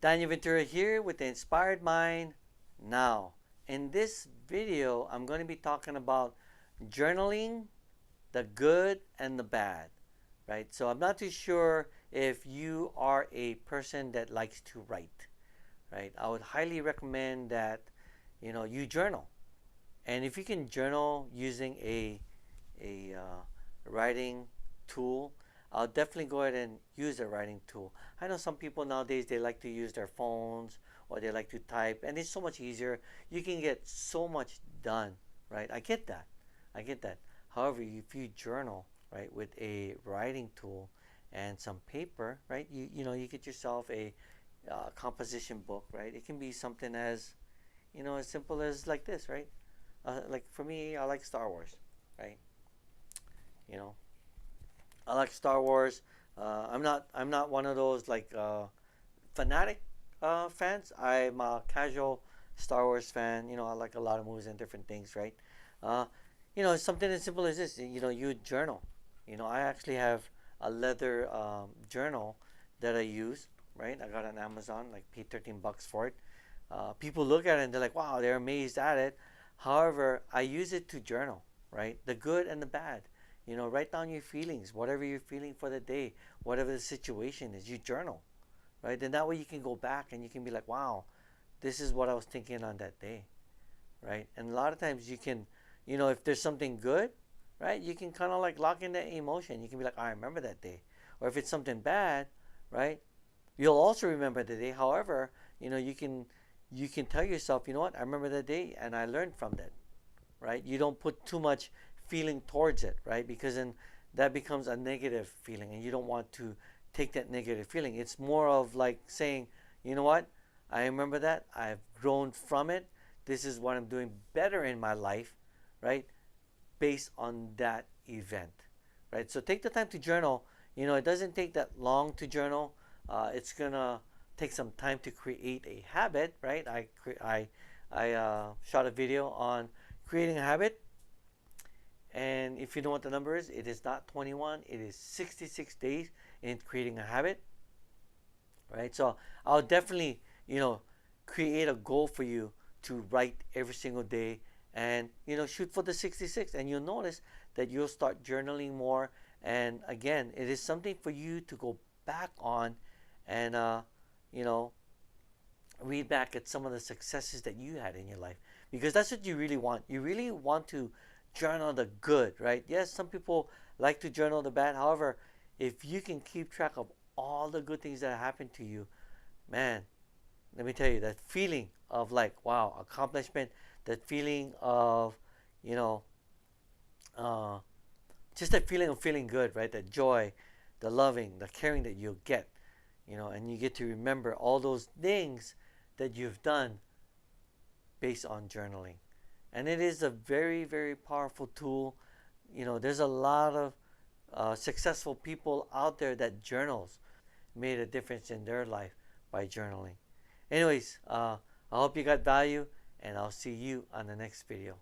Daniel Ventura here with the Inspired Mind Now. In this video, I'm going to be talking about journaling, the good and the bad, right? So I'm not too sure if you are a person that likes to write, right? I would highly recommend that you journal, and if you can journal using a writing tool, I'll definitely go ahead and use a writing tool. I know some people nowadays they like to use their phones or they like to type, and it's so much easier. You can get so much done, right? I get that. I get that. However, if you journal, right, with a writing tool and some paper, right, you get yourself a composition book, right? It can be something as simple as like this, right? Like for me, I like Star Wars, right? You know, I like Star Wars. I'm not one of those like fanatic fans. I'm a casual Star Wars fan. I like a lot of movies and different things, right? Uh, it's something as simple as this. You journal. I actually have a leather journal that I use. Right, I got it on Amazon. Like paid $13 for it. People look at it and they're like, "Wow," they're amazed at it. However, I use it to journal. Right, the good and the bad. Write down your feelings, whatever you're feeling for the day, whatever the situation is. You journal, right? Then that way you can go back and you can be like, wow, this is what I was thinking on that day, right? And a lot of times you can, if there's something good, right, you can kind of like lock in that emotion. You can be like, I remember that day. Or if it's something bad, right, you'll also remember the day. However, you can tell yourself, you know what, I remember that day and I learned from that, right? You don't put too much feeling towards it, right? Because then that becomes a negative feeling, and you don't want to take that negative feeling. It's more of like saying, you know what? I remember that. I've grown from it. This is what I'm doing better in my life, right? Based on that event, right? So take the time to journal. It doesn't take that long to journal. It's gonna take some time to create a habit, right? I shot a video on creating a habit, and if you know what the number is, it is not 21, it is 66 days in creating a habit, right? So I'll definitely, create a goal for you to write every single day and, shoot for the 66. And you'll notice that you'll start journaling more. And again, it is something for you to go back on and, you know, read back at some of the successes that you had in your life, because that's what you really want. You really want to journal the good, right? Yes, some people like to journal the bad. However, if you can keep track of all the good things that happened to you, man, let me tell you, that feeling of like, wow, accomplishment, that feeling of, you know, uh, just that feeling of feeling good, right? The joy, the loving, the caring that you'll get, and you get to remember all those things that you've done based on journaling. And it is a very, very powerful tool. There's a lot of successful people out there that journals made a difference in their life by journaling. Anyways, I hope you got value, and I'll see you on the next video.